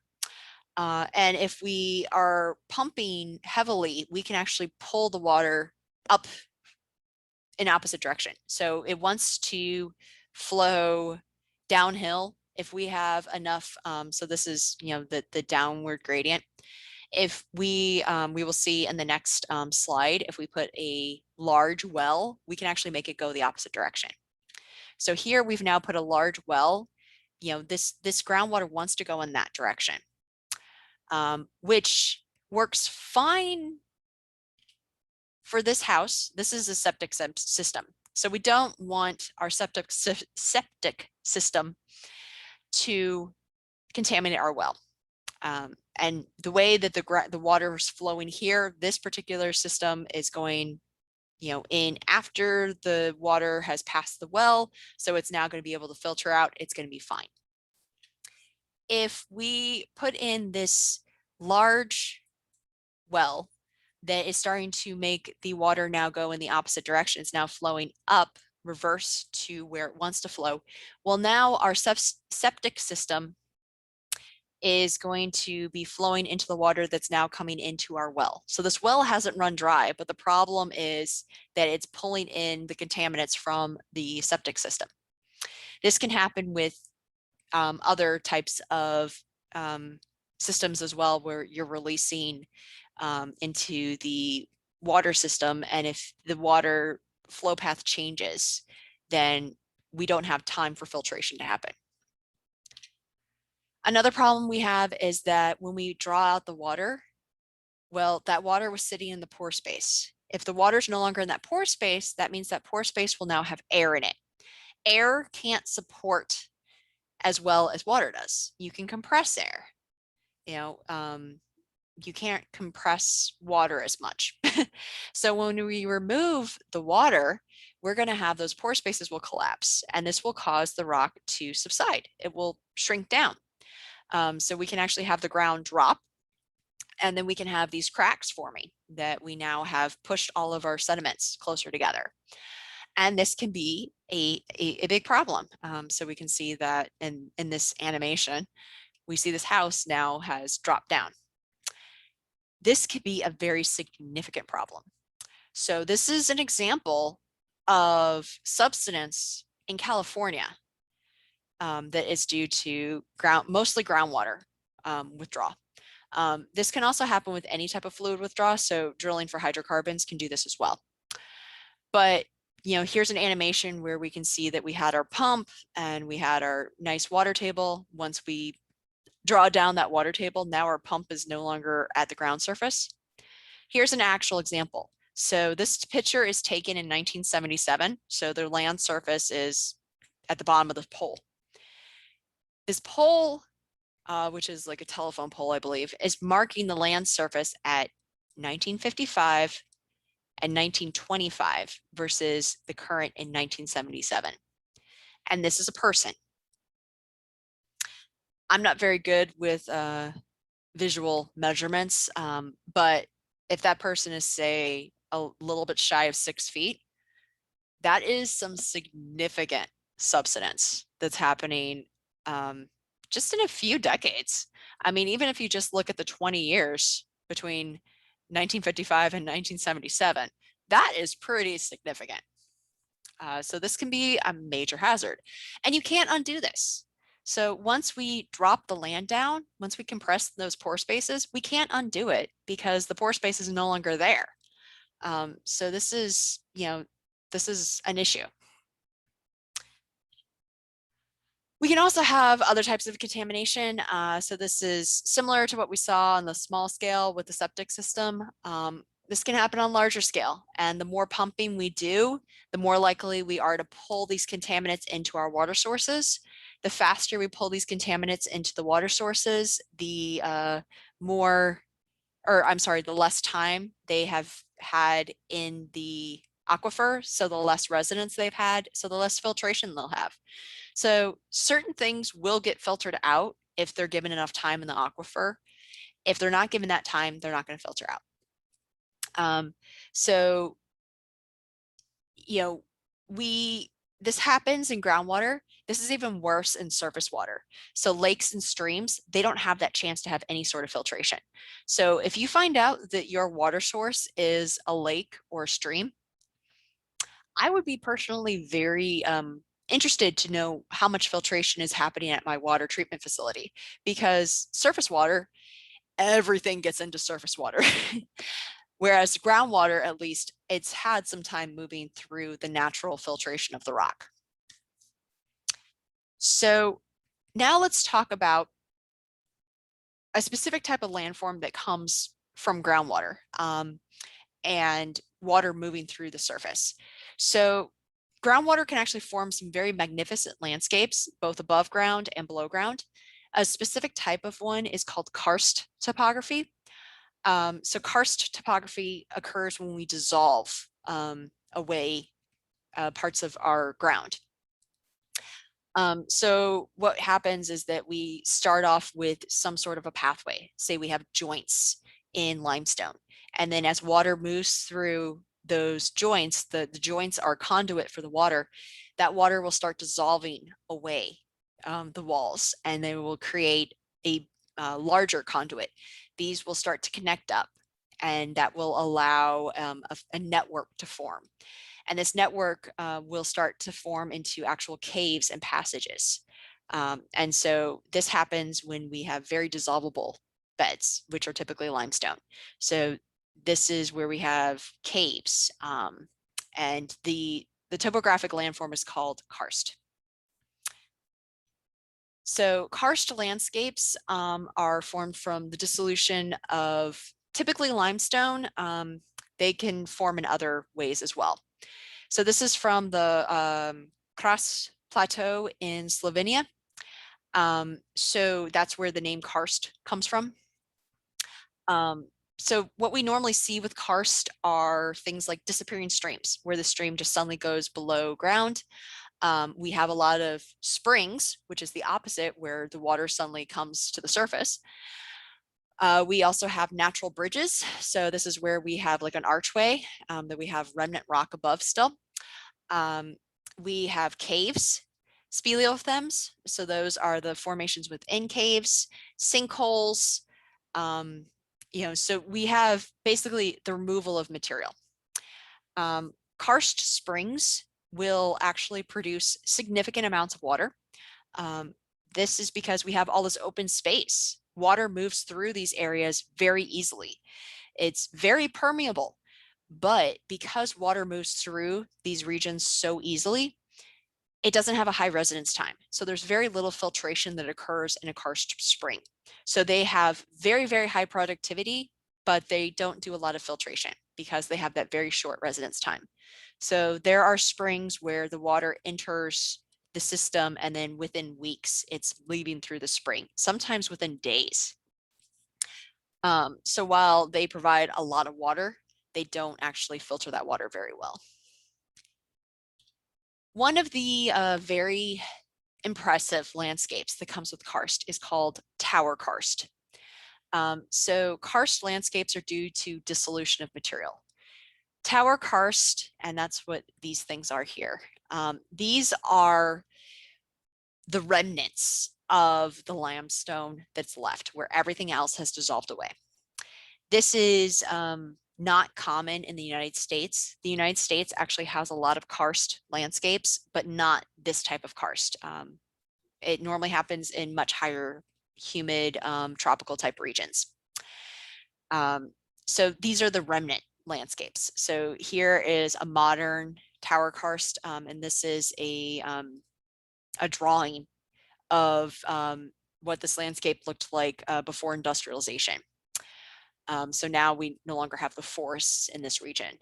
Speaker 1: And if we are pumping heavily, we can actually pull the water up in opposite direction. So it wants to flow downhill if we have enough. So this is, you know, the downward gradient. If we will see in the next slide, if we put a large well, we can actually make it go the opposite direction. So here we've now put a large well. You know, this groundwater wants to go in that direction, which works fine for this house. This is a septic system. So we don't want our septic system to contaminate our well. And the way that the water is flowing here, this particular system is going, you know, in after the water has passed the well. So it's now going to be able to filter out. It's going to be fine. If we put in this large well that is starting to make the water now go in the opposite direction, it's now flowing up, reverse to where it wants to flow. Well, now our septic system is going to be flowing into the water that's now coming into our well. So this well hasn't run dry, but the problem is that it's pulling in the contaminants from the septic system. This can happen with other types of systems as well, where you're releasing into the water system. And if the water flow path changes, then we don't have time for filtration to happen. Another problem we have is that when we draw out the water, well, that water was sitting in the pore space. If the water is no longer in that pore space, that means that pore space will now have air in it. Air can't support as well as water does. You can compress air. You know, you can't compress water as much. So when we remove the water, we're going to have those pore spaces will collapse, and this will cause the rock to subside. It will shrink down. So we can actually have the ground drop, and then we can have these cracks forming that we now have pushed all of our sediments closer together. And this can be a big problem. So we can see that in this animation, we see this house now has dropped down. This could be a very significant problem. So this is an example of subsidence in California that is due to mostly groundwater withdrawal. This can also happen with any type of fluid withdrawal. So drilling for hydrocarbons can do this as well. But Here's an animation where we can see that we had our pump and we had our nice water table. Once we draw down that water table, now our pump is no longer at the ground surface. Here's an actual example. So this picture is taken in 1977. So the land surface is at the bottom of the pole. This pole, which is like a telephone pole, I believe, is marking the land surface at 1955 and 1925 versus the current in 1977. And this is a person. I'm not very good with visual measurements, but if that person is, say, a little bit shy of 6 feet, that is some significant subsidence that's happening just in a few decades. I mean, even if you just look at the 20 years between 1955 and 1977, that is pretty significant. So this can be a major hazard, and you can't undo this. So once we drop the land down, once we compress those pore spaces, we can't undo it because the pore space is no longer there. So this is, this is an issue. We can also have other types of contamination. So this is similar to what we saw on the small scale with the septic system. This can happen on larger scale, and the more pumping we do, the more likely we are to pull these contaminants into our water sources. The faster we pull these contaminants into the water sources, the the less time they have had in the aquifer, so the less residence they've had, so the less filtration they'll have. So certain things will get filtered out if they're given enough time in the aquifer. If they're not given that time, they're not going to filter out. So, this happens in groundwater. This is even worse in surface water. So lakes and streams, they don't have that chance to have any sort of filtration. So if you find out that your water source is a lake or a stream, I would be personally very interested to know how much filtration is happening at my water treatment facility, because surface water, everything gets into surface water. Whereas groundwater, at least, it's had some time moving through the natural filtration of the rock. So now let's talk about a specific type of landform that comes from groundwater and water moving through the surface. So groundwater can actually form some very magnificent landscapes, both above ground and below ground. A specific type of one is called karst topography. So karst topography occurs when we dissolve away parts of our ground. So what happens is that we start off with some sort of a pathway. Say we have joints in limestone, and then as water moves through those joints, the joints are conduit for the water. That water will start dissolving away the walls, and they will create a larger conduit. These will start to connect up, and that will allow a network to form. And this network will start to form into actual caves and passages. And so this happens when we have very dissolvable beds, which are typically limestone. So this is where we have caves, and the topographic landform is called karst. So karst landscapes are formed from the dissolution of typically limestone. They can form in other ways as well. So this is from the Kras Plateau in Slovenia. So that's where the name karst comes from. So what we normally see with karst are things like disappearing streams, where the stream just suddenly goes below ground. We have a lot of springs, which is the opposite, where the water suddenly comes to the surface. We also have natural bridges. So this is where we have like an archway that we have remnant rock above still. We have caves, speleothems. So those are the formations within caves, sinkholes. So we have basically the removal of material. Karst springs will actually produce significant amounts of water. This is because we have all this open space. Water moves through these areas very easily. It's very permeable, But because water moves through these regions so easily, it doesn't have a high residence time. So there's very little filtration that occurs in a karst spring. So they have very, very high productivity, but they don't do a lot of filtration because they have that very short residence time. So there are springs where the water enters the system and then within weeks it's leaving through the spring, sometimes within days. So while they provide a lot of water, they don't actually filter that water very well. One of the very impressive landscapes that comes with karst is called tower karst. So karst landscapes are due to dissolution of material. Tower karst, and that's what these things are here. These are the remnants of the limestone that's left where everything else has dissolved away. This is not common in the United States. The United States actually has a lot of karst landscapes, but not this type of karst. It normally happens in much higher humid tropical type regions. So these are the remnant landscapes. So here is a modern tower karst, and this is a drawing of what this landscape looked like before industrialization. So now we no longer have the forests in this region.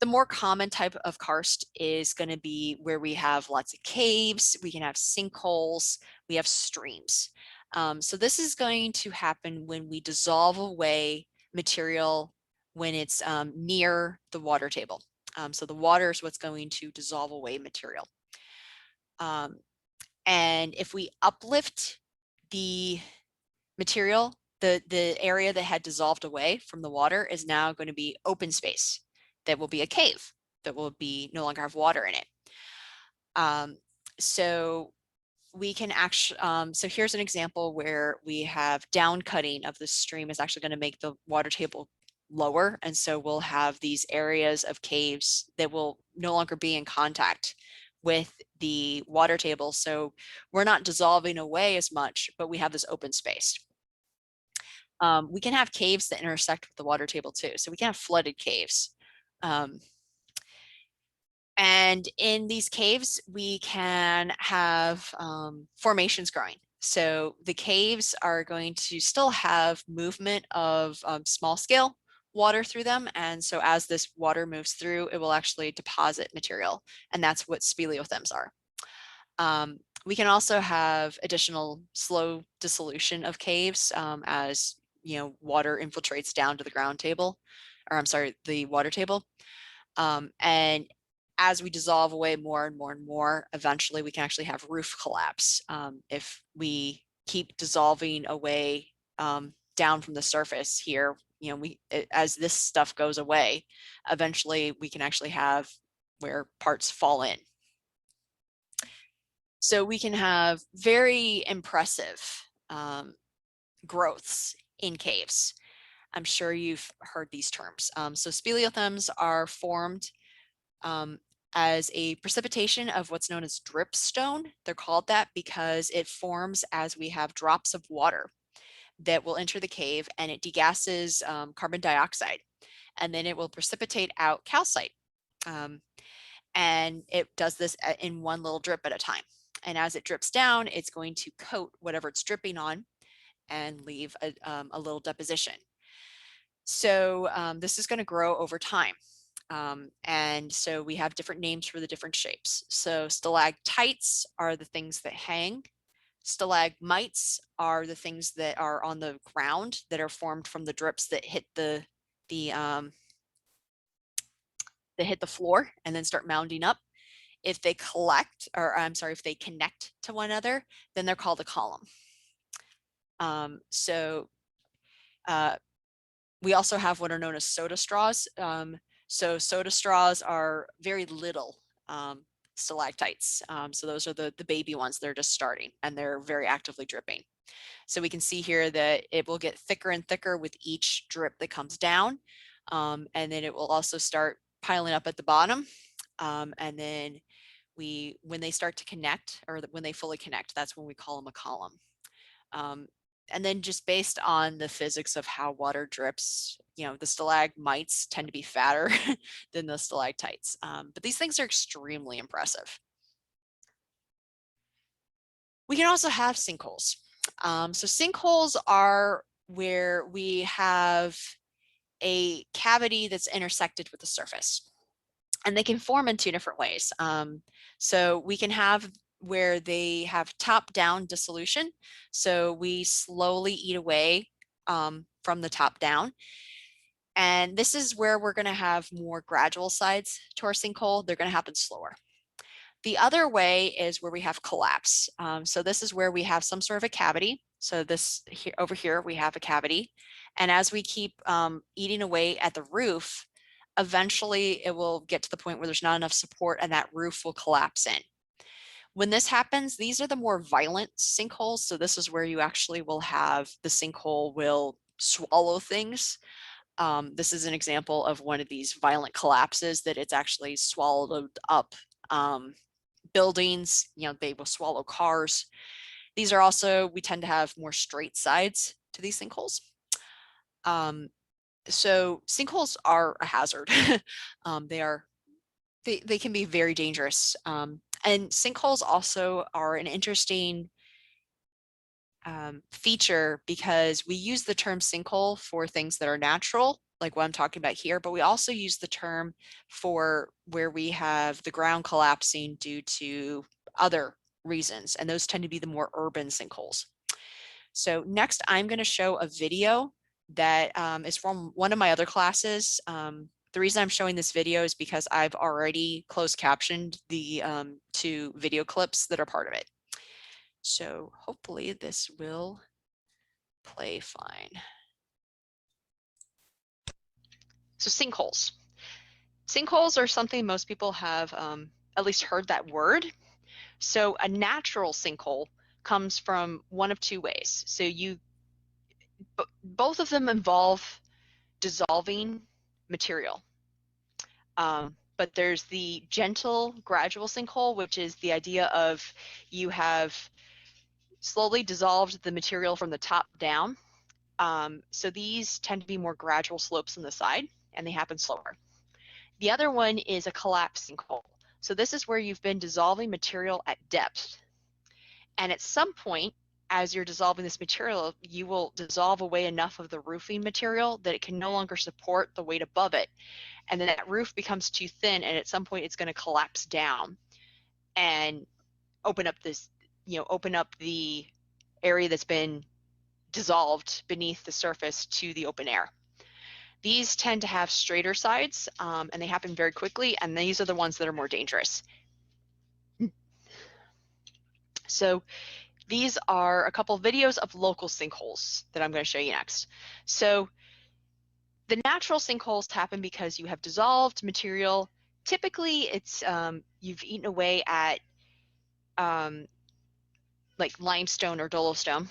Speaker 1: The more common type of karst is going to be where we have lots of caves, we can have sinkholes, we have streams. So this is going to happen when we dissolve away material when it's near the water table. So the water is what's going to dissolve away material. And if we uplift the material, the area that had dissolved away from the water is now going to be open space. That will be a cave that will be no longer have water in it. So we can actually, so here's an example where we have down cutting of the stream is actually going to make the water table lower. And so we'll have these areas of caves that will no longer be in contact with the water table. So we're not dissolving away as much, but we have this open space. We can have caves that intersect with the water table too. So we can have flooded caves. And in these caves, we can have formations growing. So the caves are going to still have movement of small scale water through them. And so as this water moves through, it will actually deposit material. And that's what speleothems are. We can also have additional slow dissolution of caves as water infiltrates down to the ground table, or I'm sorry, the water table. And as we dissolve away more and more and more, eventually we can actually have roof collapse. If we keep dissolving away down from the surface here, as this stuff goes away, eventually we can actually have where parts fall in. So we can have very impressive growths in caves. I'm sure you've heard these terms. So speleothems are formed as a precipitation of what's known as dripstone. They're called that because it forms as we have drops of water that will enter the cave and it degasses carbon dioxide. And then it will precipitate out calcite. And it does this in one little drip at a time. And as it drips down, it's going to coat whatever it's dripping on and leave a little deposition. So this is going to grow over time. And so we have different names for the different shapes. So stalactites are the things that hang. Stalagmites are the things that are on the ground that are formed from the drips that hit the floor and then start mounding up. If they collect, or I'm sorry, if they connect to one another, then they're called a column. We also have what are known as soda straws. So soda straws are very little stalactites. So those are the baby ones. They're just starting and they're very actively dripping. So we can see here that it will get thicker and thicker with each drip that comes down. And then it will also start piling up at the bottom. And then when they start to connect, or when they fully connect, that's when we call them a column. And then just based on the physics of how water drips, the stalagmites tend to be fatter than the stalactites. But these things are extremely impressive. We can also have sinkholes. So sinkholes are where we have a cavity that's intersected with the surface. And they can form in two different ways. So we can have where they have top-down dissolution. So we slowly eat away from the top down. And this is where we're going to have more gradual sides to our sinkhole. They're going to happen slower. The other way is where we have collapse. So this is where we have some sort of a cavity. So this here, over here, we have a cavity. And as we keep eating away at the roof, eventually it will get to the point where there's not enough support and that roof will collapse in. When this happens, these are the more violent sinkholes. So this is where you actually will have the sinkhole will swallow things. This is an example of one of these violent collapses that it's actually swallowed up buildings, they will swallow cars. These are also, we tend to have more straight sides to these sinkholes. So sinkholes are a hazard. They can be very dangerous. And sinkholes also are an interesting feature because we use the term sinkhole for things that are natural, like what I'm talking about here, but we also use the term for where we have the ground collapsing due to other reasons, and those tend to be the more urban sinkholes. So next, I'm going to show a video that is from one of my other classes. The reason I'm showing this video is because I've already closed captioned the 2 video clips that are part of it. So hopefully this will play fine. So sinkholes. Sinkholes are something most people have at least heard that word. So a natural sinkhole comes from one of 2 ways. So both of them involve dissolving material. But there's the gentle, gradual sinkhole, which is the idea of you have slowly dissolved the material from the top down. So these tend to be more gradual slopes on the side, and they happen slower. The other one is a collapse sinkhole. So this is where you've been dissolving material at depth. And at some point, as you're dissolving this material, you will dissolve away enough of the roofing material that it can no longer support the weight above it. And then that roof becomes too thin, and at some point it's going to collapse down and open up this, open up the area that's been dissolved beneath the surface to the open air. These tend to have straighter sides, and they happen very quickly, and these are the ones that are more dangerous. So these are a couple of videos of local sinkholes that I'm going to show you next. So the natural sinkholes happen because you have dissolved material. Typically, it's you've eaten away at like limestone or dolostone,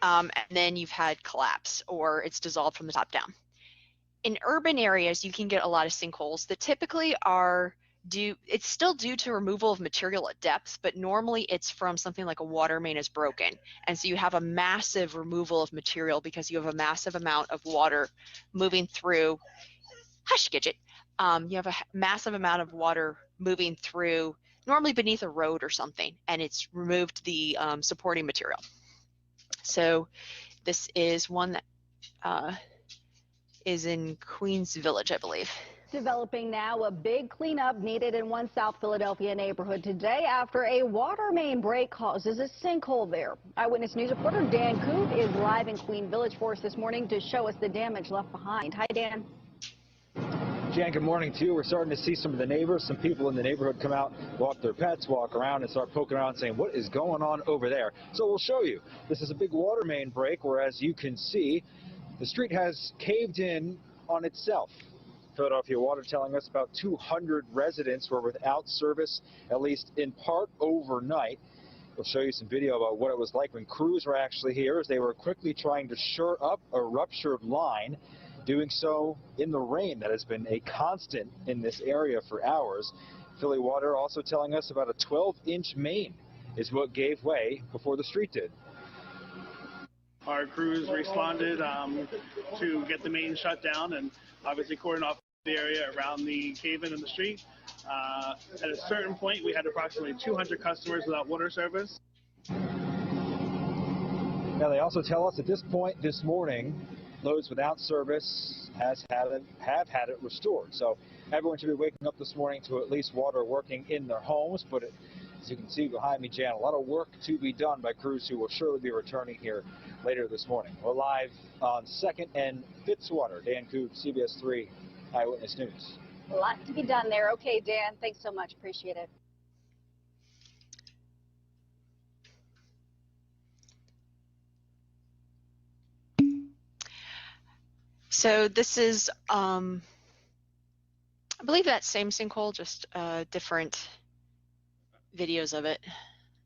Speaker 1: and then you've had collapse or it's dissolved from the top down. In urban areas, you can get a lot of sinkholes that typically are it's still due to removal of material at depth, but normally it's from something like a water main is broken. And so you have a massive removal of material because you have a massive amount of water moving through. Hush, Gidget. You have a massive amount of water moving through, normally beneath a road or something, and it's removed the supporting material. So this is one that is in Queens Village, I believe.
Speaker 2: Developing now, a big cleanup needed in one South Philadelphia neighborhood today after a water main break causes a sinkhole there. Eyewitness News reporter Dan Coop is live in Queen Village for us this morning to show us the damage left behind. Hi, Dan.
Speaker 3: Jan, good morning to you. We're starting to see some of the neighbors, some people in the neighborhood come out, walk their pets, walk around and start poking around saying, what is going on over there? So we'll show you. This is a big water main break where, as you can see, the street has caved in on itself. Philadelphia Water telling us about 200 residents were without service, at least in part overnight. We'll show you some video about what it was like when crews were actually here as they were quickly trying to shore up a ruptured line, doing so in the rain that has been a constant in this area for hours. Philly Water also telling us about a 12-inch main is what gave way before the street did.
Speaker 4: Our crews responded to get the main shut down and obviously cordon off the area around the cave-in and the street. At a certain point, we had approximately 200 customers without water service.
Speaker 3: Now, they also tell us at this point this morning, loads without service have had it restored. So everyone should be waking up this morning to at least water working in their homes. But as you can see behind me, Jan, a lot of work to be done by crews who will surely be returning here later this morning. We're live on 2nd and Fitzwater. Dan Coop, CBS 3 Eyewitness News.
Speaker 2: A lot to be done there. Okay, Dan, thanks so much. Appreciate it.
Speaker 1: So this is, I believe that same sinkhole, just different videos of it.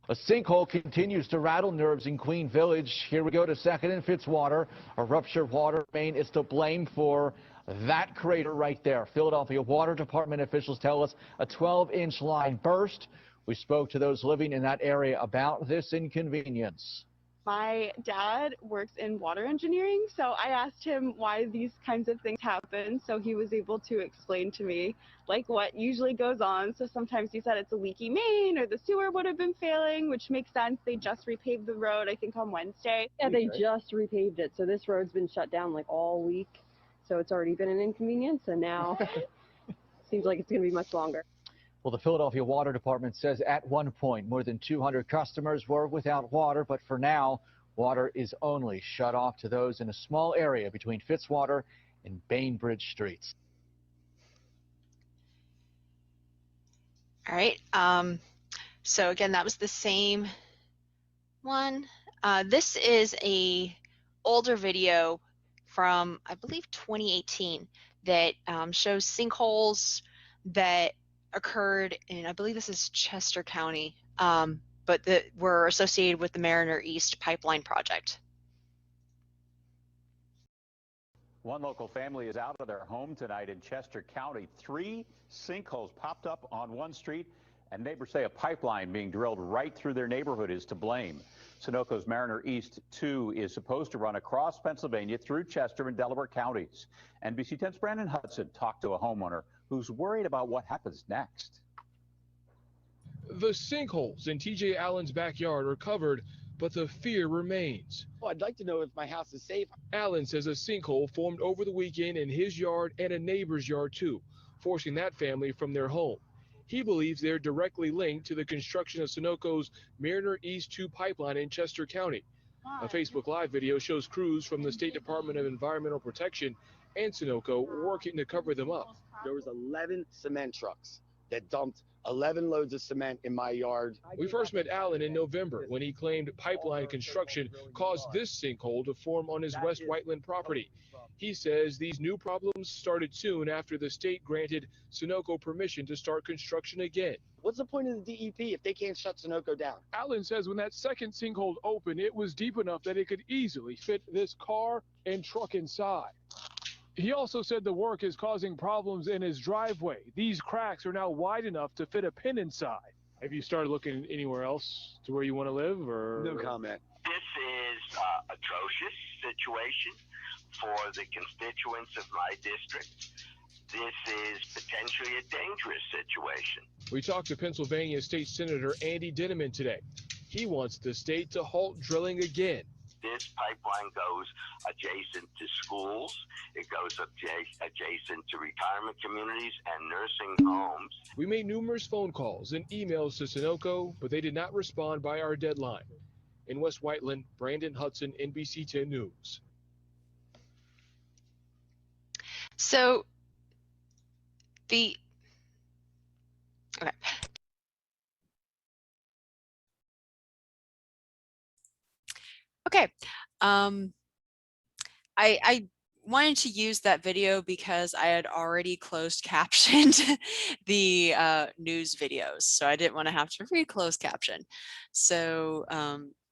Speaker 5: A sinkhole continues to rattle nerves in Queen Village. Here we go to 2nd and Fitzwater. A ruptured water main is to blame for that crater right there. Philadelphia Water Department officials tell us a 12-inch line burst. We spoke to those living in that area about this inconvenience.
Speaker 6: My dad works in water engineering, so I asked him why these kinds of things happen, so he was able to explain to me like what usually goes on. So sometimes he said it's a leaky main or the sewer would have been failing, which makes sense. They just repaved the road, I think, on Wednesday.
Speaker 7: Yeah, they just repaved it, so this road's been shut down like all week, so it's already been an inconvenience, and now seems like it's going to be much longer.
Speaker 5: Well, the Philadelphia Water Department says at one point more than 200 customers were without water, but for now, water is only shut off to those in a small area between Fitzwater and Bainbridge Streets.
Speaker 1: All right. So again, that was the same one. This is a older video from, I believe, 2018 that shows sinkholes that occurred in, I believe this is Chester County, but that were associated with the Mariner East pipeline project.
Speaker 8: One local family is out of their home tonight in Chester County. 3 sinkholes popped up on one street, and neighbors say a pipeline being drilled right through their neighborhood is to blame. Sunoco's Mariner East 2 is supposed to run across Pennsylvania through Chester and Delaware counties. NBC 10's Brandon Hudson talked to a homeowner who's worried about what happens next.
Speaker 9: The sinkholes in TJ Allen's backyard are covered, but the fear remains.
Speaker 10: Well, I'd like to know if my house is safe.
Speaker 9: Allen says a sinkhole formed over the weekend in his yard and a neighbor's yard too, forcing that family from their home. He believes they're directly linked to the construction of Sunoco's Mariner East 2 pipeline in Chester County. A Facebook Live video shows crews from the State Department of Environmental Protection and Sunoco working to cover them up.
Speaker 10: There was 11 cement trucks that dumped 11 loads of cement in my yard.
Speaker 9: We first met Allen in November when he claimed pipeline construction caused this sinkhole to form on his West Whiteland property. He says these new problems started soon after the state granted Sunoco permission to start construction again.
Speaker 10: What's the point of the DEP if they can't shut Sunoco down?
Speaker 9: Allen says when that second sinkhole opened, it was deep enough that it could easily fit this car and truck inside. He also said the work is causing problems in his driveway. These cracks are now wide enough to fit a pin inside. Have you started looking anywhere else to where you want to live, or?
Speaker 10: No comment.
Speaker 11: This is atrocious situation for the constituents of my district. This is potentially a dangerous situation.
Speaker 9: We talked to Pennsylvania State Senator Andy Dinniman today. He wants the state to halt drilling again.
Speaker 11: This pipeline goes adjacent to schools. It goes adjacent to retirement communities and nursing homes.
Speaker 9: We made numerous phone calls and emails to Sunoco, but they did not respond by our deadline. In West Whiteland, Brandon Hudson, NBC 10 News.
Speaker 1: So okay. Okay. I wanted to use that video because I had already closed captioned the news videos, so I didn't want to have to read closed caption. So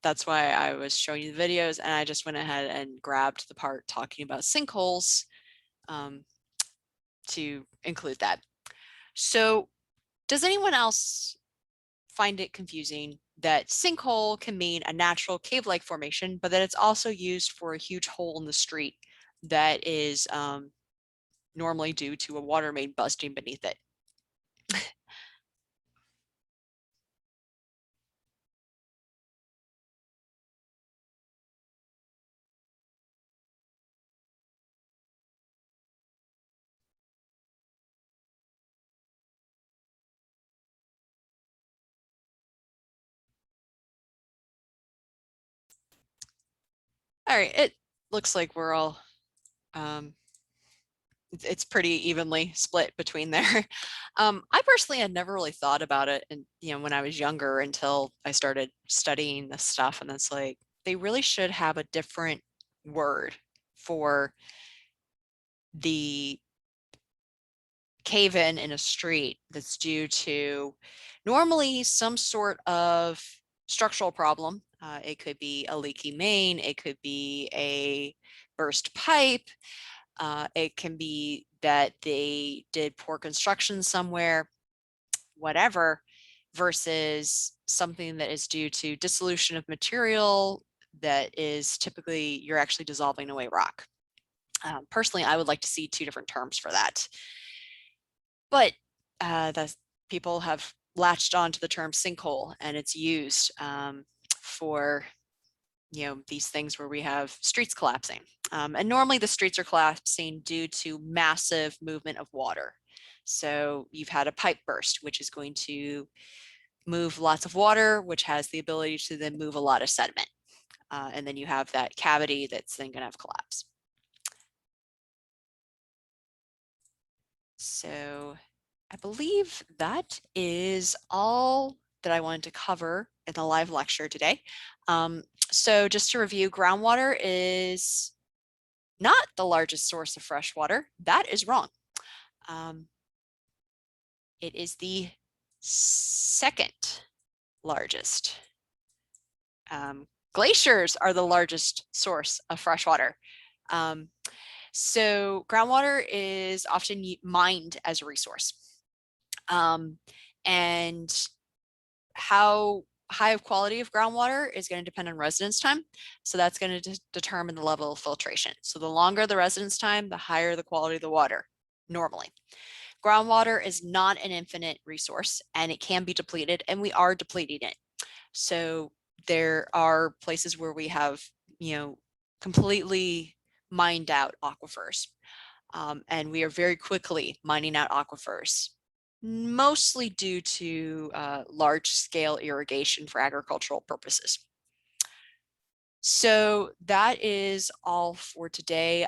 Speaker 1: that's why I was showing you the videos, and I just went ahead and grabbed the part talking about sinkholes to include that. So does anyone else find it confusing that sinkhole can mean a natural cave-like formation, but that it's also used for a huge hole in the street that is normally due to a water main busting beneath it. All right, it looks like we're all, it's pretty evenly split between there. I personally had never really thought about it, and when I was younger, until I started studying this stuff, and it's like they really should have a different word for the cave-in in a street that's due to normally some sort of structural problem. It could be a leaky main, it could be a burst pipe, it can be that they did poor construction somewhere, whatever, versus something that is due to dissolution of material that is typically you're actually dissolving away rock. Personally, I would like to see two different terms for that. But the people have latched onto the term sinkhole, and it's used for these things where we have streets collapsing. And normally the streets are collapsing due to massive movement of water. So you've had a pipe burst, which is going to move lots of water, which has the ability to then move a lot of sediment. And then you have that cavity that's then going to have collapse. So I believe that is all that I wanted to cover in the live lecture today. So just to review, groundwater is not the largest source of fresh water. That is wrong. It is the second largest. Glaciers are the largest source of fresh water. So groundwater is often mined as a resource. And how high of quality of groundwater is going to depend on residence time. So that's going to determine the level of filtration. So the longer the residence time, the higher the quality of the water normally. Groundwater is not an infinite resource, and it can be depleted, and we are depleting it. So there are places where we have, completely mined out aquifers. And we are very quickly mining out aquifers, mostly due to large scale irrigation for agricultural purposes. So that is all for today.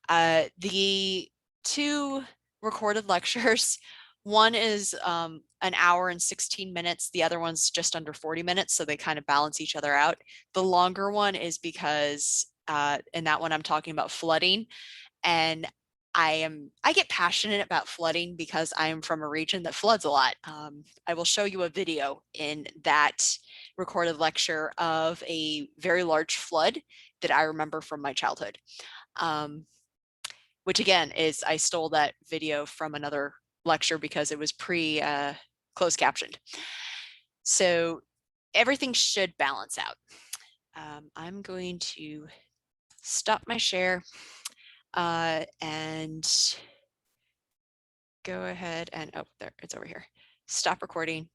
Speaker 1: The two recorded lectures, one is an hour and 16 minutes. The other one's just under 40 minutes. So they kind of balance each other out. The longer one is because in that one, I'm talking about flooding. And I get passionate about flooding because I am from a region that floods a lot. I will show you a video in that recorded lecture of a very large flood that I remember from my childhood. Which again is, I stole that video from another lecture because it was closed captioned. So everything should balance out. I'm going to stop my share and go ahead and, oh, there, it's over here. Stop recording